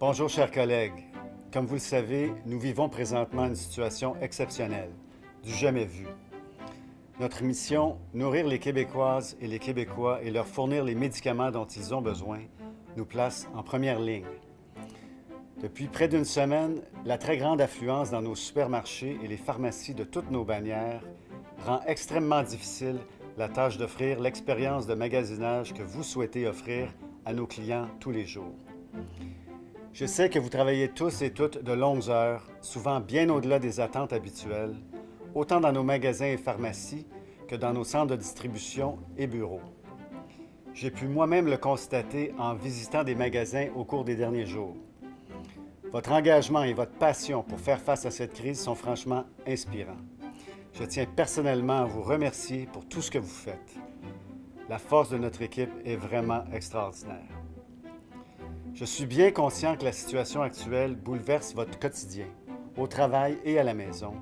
Bonjour chers collègues. Comme vous le savez, nous vivons présentement une situation exceptionnelle, du jamais vu. Notre mission, nourrir les Québécoises et les Québécois et leur fournir les médicaments dont ils ont besoin, nous place en première ligne. Depuis près d'une semaine, la très grande affluence dans nos supermarchés et les pharmacies de toutes nos bannières rend extrêmement difficile la tâche d'offrir l'expérience de magasinage que vous souhaitez offrir à nos clients tous les jours. Je sais que vous travaillez tous et toutes de longues heures, souvent bien au-delà des attentes habituelles, autant dans nos magasins et pharmacies que dans nos centres de distribution et bureaux. J'ai pu moi-même le constater en visitant des magasins au cours des derniers jours. Votre engagement et votre passion pour faire face à cette crise sont franchement inspirants. Je tiens personnellement à vous remercier pour tout ce que vous faites. La force de notre équipe est vraiment extraordinaire. Je suis bien conscient que la situation actuelle bouleverse votre quotidien, au travail et à la maison,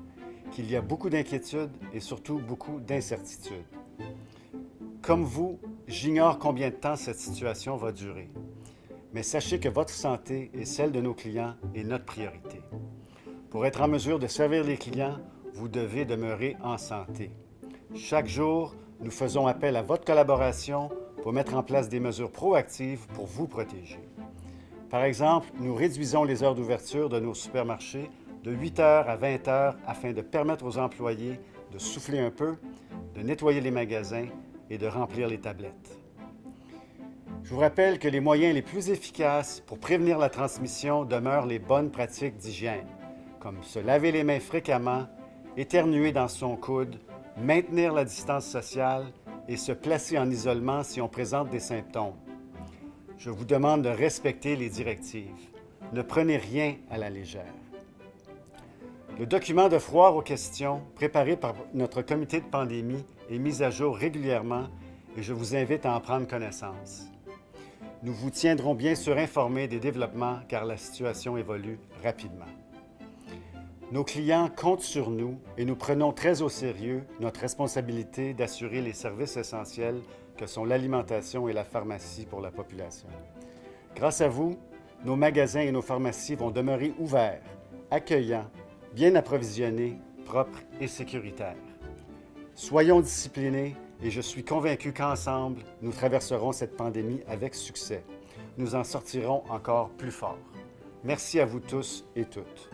qu'il y a beaucoup d'inquiétudes et surtout beaucoup d'incertitudes. Comme vous, j'ignore combien de temps cette situation va durer. Mais sachez que votre santé et celle de nos clients est notre priorité. Pour être en mesure de servir les clients, vous devez demeurer en santé. Chaque jour, nous faisons appel à votre collaboration pour mettre en place des mesures proactives pour vous protéger. Par exemple, nous réduisons les heures d'ouverture de nos supermarchés de 8 heures à 20 heures afin de permettre aux employés de souffler un peu, de nettoyer les magasins et de remplir les tablettes. Je vous rappelle que les moyens les plus efficaces pour prévenir la transmission demeurent les bonnes pratiques d'hygiène, comme se laver les mains fréquemment, éternuer dans son coude, maintenir la distance sociale et se placer en isolement si on présente des symptômes. Je vous demande de respecter les directives. Ne prenez rien à la légère. Le document de foire aux questions, préparé par notre comité de pandémie, est mis à jour régulièrement et je vous invite à en prendre connaissance. Nous vous tiendrons bien sûr informés des développements car la situation évolue rapidement. Nos clients comptent sur nous et nous prenons très au sérieux notre responsabilité d'assurer les services essentiels que sont l'alimentation et la pharmacie pour la population. Grâce à vous, nos magasins et nos pharmacies vont demeurer ouverts, accueillants, bien approvisionnés, propres et sécuritaires. Soyons disciplinés et je suis convaincu qu'ensemble, nous traverserons cette pandémie avec succès. Nous en sortirons encore plus forts. Merci à vous tous et toutes.